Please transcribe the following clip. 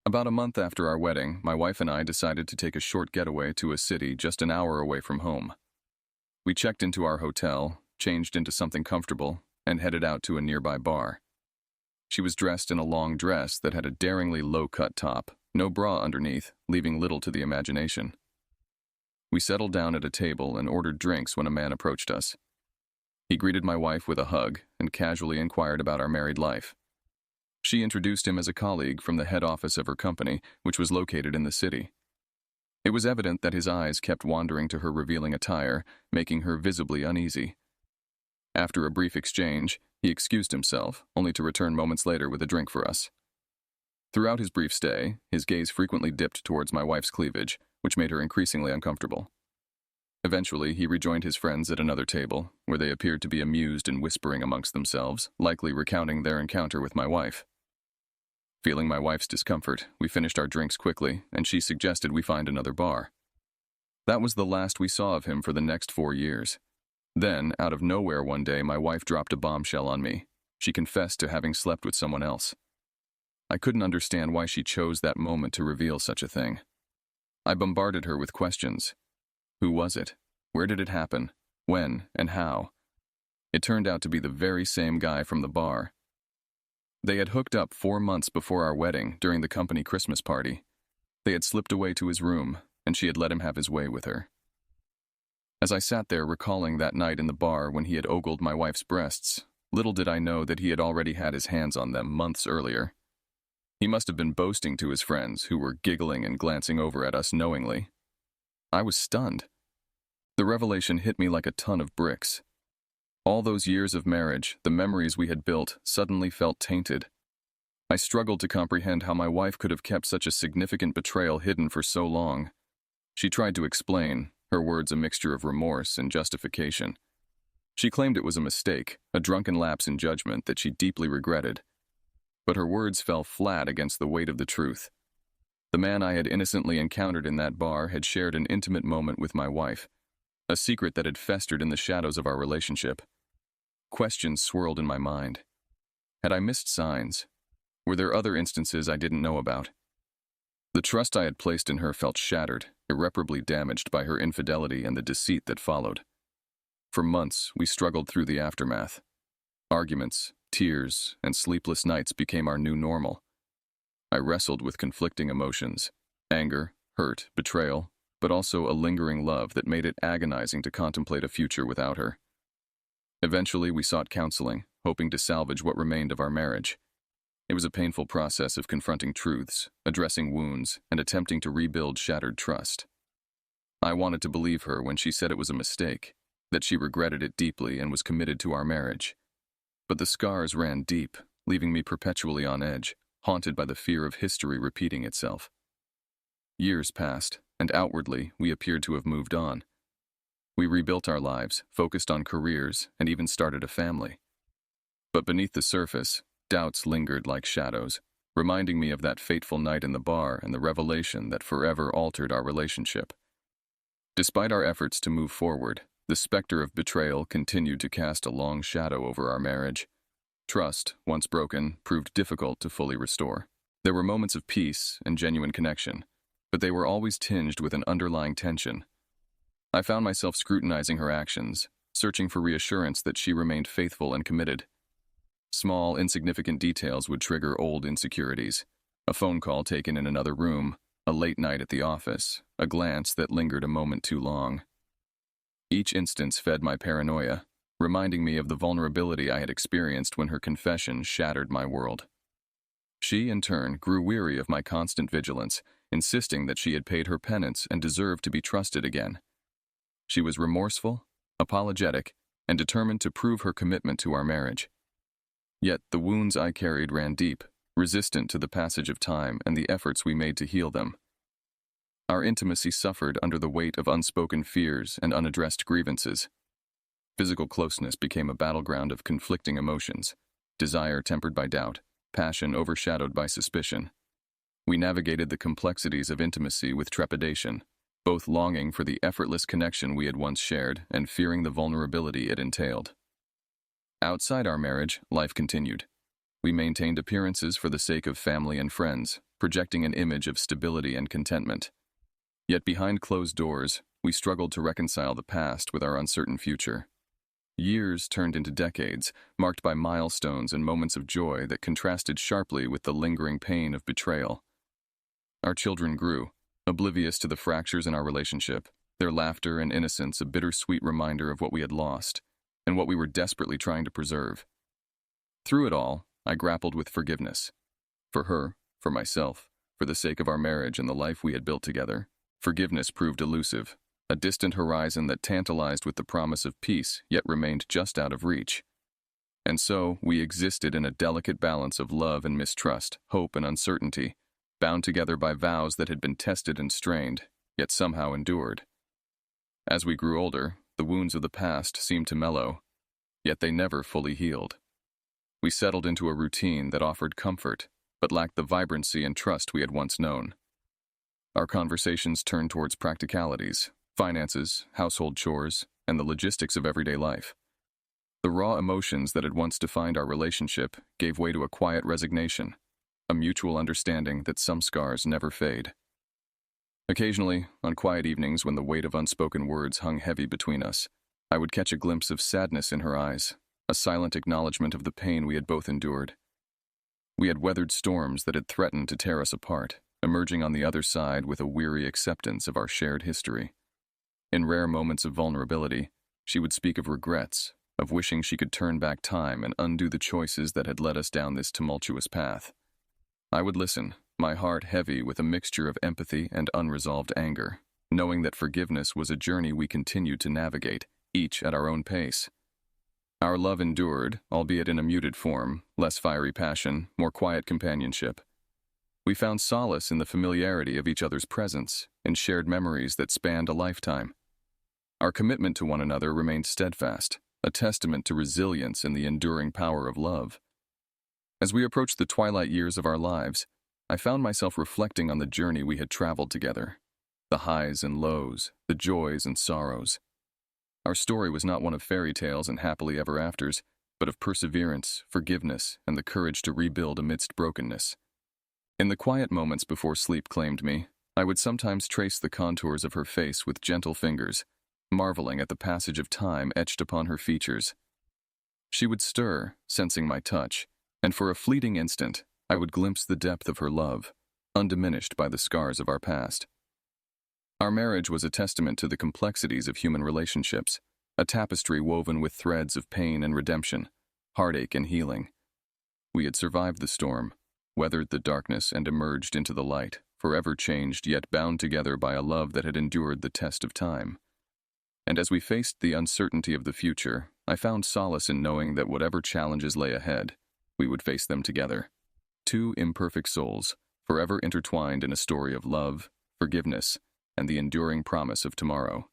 About a month after our wedding, my wife and I decided to take a short getaway to a city just an hour away from home. We checked into our hotel, changed into something comfortable, and headed out to a nearby bar. She was dressed in a long dress that had a daringly low-cut top, no bra underneath, leaving little to the imagination. We settled down at a table and ordered drinks when a man approached us. He greeted my wife with a hug and casually inquired about our married life. She introduced him as a colleague from the head office of her company, which was located in the city. It was evident that his eyes kept wandering to her revealing attire, making her visibly uneasy. After a brief exchange, he excused himself, only to return moments later with a drink for us. Throughout his brief stay, his gaze frequently dipped towards my wife's cleavage, which made her increasingly uncomfortable. Eventually, he rejoined his friends at another table, where they appeared to be amused and whispering amongst themselves, likely recounting their encounter with my wife. Feeling my wife's discomfort, we finished our drinks quickly, and she suggested we find another bar. That was the last we saw of him for the next 4 years. Then, out of nowhere one day, my wife dropped a bombshell on me. She confessed to having slept with someone else. I couldn't understand why she chose that moment to reveal such a thing. I bombarded her with questions. Who was it? Where did it happen? When and how? It turned out to be the very same guy from the bar. They had hooked up 4 months before our wedding during the company Christmas party. They had slipped away to his room, and she had let him have his way with her. As I sat there recalling that night in the bar when he had ogled my wife's breasts, little did I know that he had already had his hands on them months earlier. He must have been boasting to his friends, who were giggling and glancing over at us knowingly. I was stunned. The revelation hit me like a ton of bricks. All those years of marriage, the memories we had built, suddenly felt tainted. I struggled to comprehend how my wife could have kept such a significant betrayal hidden for so long. She tried to explain, her words a mixture of remorse and justification. She claimed it was a mistake, a drunken lapse in judgment that she deeply regretted. But her words fell flat against the weight of the truth. The man I had innocently encountered in that bar had shared an intimate moment with my wife, a secret that had festered in the shadows of our relationship. Questions swirled in my mind. Had I missed signs? Were there other instances I didn't know about? The trust I had placed in her felt shattered, irreparably damaged by her infidelity and the deceit that followed. For months, we struggled through the aftermath. Arguments, tears, and sleepless nights became our new normal. I wrestled with conflicting emotions, anger, hurt, betrayal, but also a lingering love that made it agonizing to contemplate a future without her. Eventually, we sought counseling, hoping to salvage what remained of our marriage. It was a painful process of confronting truths, addressing wounds, and attempting to rebuild shattered trust. I wanted to believe her when she said it was a mistake, that she regretted it deeply and was committed to our marriage. But the scars ran deep, leaving me perpetually on edge, haunted by the fear of history repeating itself. Years passed, and outwardly, we appeared to have moved on. We rebuilt our lives, focused on careers, and even started a family. But beneath the surface, doubts lingered like shadows, reminding me of that fateful night in the bar and the revelation that forever altered our relationship. Despite our efforts to move forward, the specter of betrayal continued to cast a long shadow over our marriage. Trust, once broken, proved difficult to fully restore. There were moments of peace and genuine connection, but they were always tinged with an underlying tension. I found myself scrutinizing her actions, searching for reassurance that she remained faithful and committed. Small, insignificant details would trigger old insecurities. A phone call taken in another room, a late night at the office, a glance that lingered a moment too long. Each instance fed my paranoia, reminding me of the vulnerability I had experienced when her confession shattered my world. She, in turn, grew weary of my constant vigilance, insisting that she had paid her penance and deserved to be trusted again. She was remorseful, apologetic, and determined to prove her commitment to our marriage. Yet the wounds I carried ran deep, resistant to the passage of time and the efforts we made to heal them. Our intimacy suffered under the weight of unspoken fears and unaddressed grievances. Physical closeness became a battleground of conflicting emotions, desire tempered by doubt, passion overshadowed by suspicion. We navigated the complexities of intimacy with trepidation, both longing for the effortless connection we had once shared and fearing the vulnerability it entailed. Outside our marriage, life continued. We maintained appearances for the sake of family and friends, projecting an image of stability and contentment. Yet behind closed doors, we struggled to reconcile the past with our uncertain future. Years turned into decades, marked by milestones and moments of joy that contrasted sharply with the lingering pain of betrayal. Our children grew, oblivious to the fractures in our relationship, their laughter and innocence a bittersweet reminder of what we had lost and what we were desperately trying to preserve. Through it all, I grappled with forgiveness. For her, for myself, for the sake of our marriage and the life we had built together. Forgiveness proved elusive, a distant horizon that tantalized with the promise of peace yet remained just out of reach. And so, we existed in a delicate balance of love and mistrust, hope and uncertainty, bound together by vows that had been tested and strained, yet somehow endured. As we grew older, the wounds of the past seemed to mellow, yet they never fully healed. We settled into a routine that offered comfort, but lacked the vibrancy and trust we had once known. Our conversations turned towards practicalities, finances, household chores, and the logistics of everyday life. The raw emotions that had once defined our relationship gave way to a quiet resignation, a mutual understanding that some scars never fade. Occasionally, on quiet evenings when the weight of unspoken words hung heavy between us, I would catch a glimpse of sadness in her eyes, a silent acknowledgement of the pain we had both endured. We had weathered storms that had threatened to tear us apart, emerging on the other side with a weary acceptance of our shared history. In rare moments of vulnerability, she would speak of regrets, of wishing she could turn back time and undo the choices that had led us down this tumultuous path. I would listen, my heart heavy with a mixture of empathy and unresolved anger, knowing that forgiveness was a journey we continued to navigate, each at our own pace. Our love endured, albeit in a muted form, less fiery passion, more quiet companionship. We found solace in the familiarity of each other's presence and shared memories that spanned a lifetime. Our commitment to one another remained steadfast, a testament to resilience and the enduring power of love. As we approached the twilight years of our lives, I found myself reflecting on the journey we had traveled together, the highs and lows, the joys and sorrows. Our story was not one of fairy tales and happily ever afters, but of perseverance, forgiveness, and the courage to rebuild amidst brokenness. In the quiet moments before sleep claimed me, I would sometimes trace the contours of her face with gentle fingers, marveling at the passage of time etched upon her features. She would stir, sensing my touch, and for a fleeting instant, I would glimpse the depth of her love, undiminished by the scars of our past. Our marriage was a testament to the complexities of human relationships, a tapestry woven with threads of pain and redemption, heartache and healing. We had survived the storm, weathered the darkness, and emerged into the light, forever changed yet bound together by a love that had endured the test of time. And as we faced the uncertainty of the future, I found solace in knowing that whatever challenges lay ahead, we would face them together. Two imperfect souls, forever intertwined in a story of love, forgiveness, and the enduring promise of tomorrow.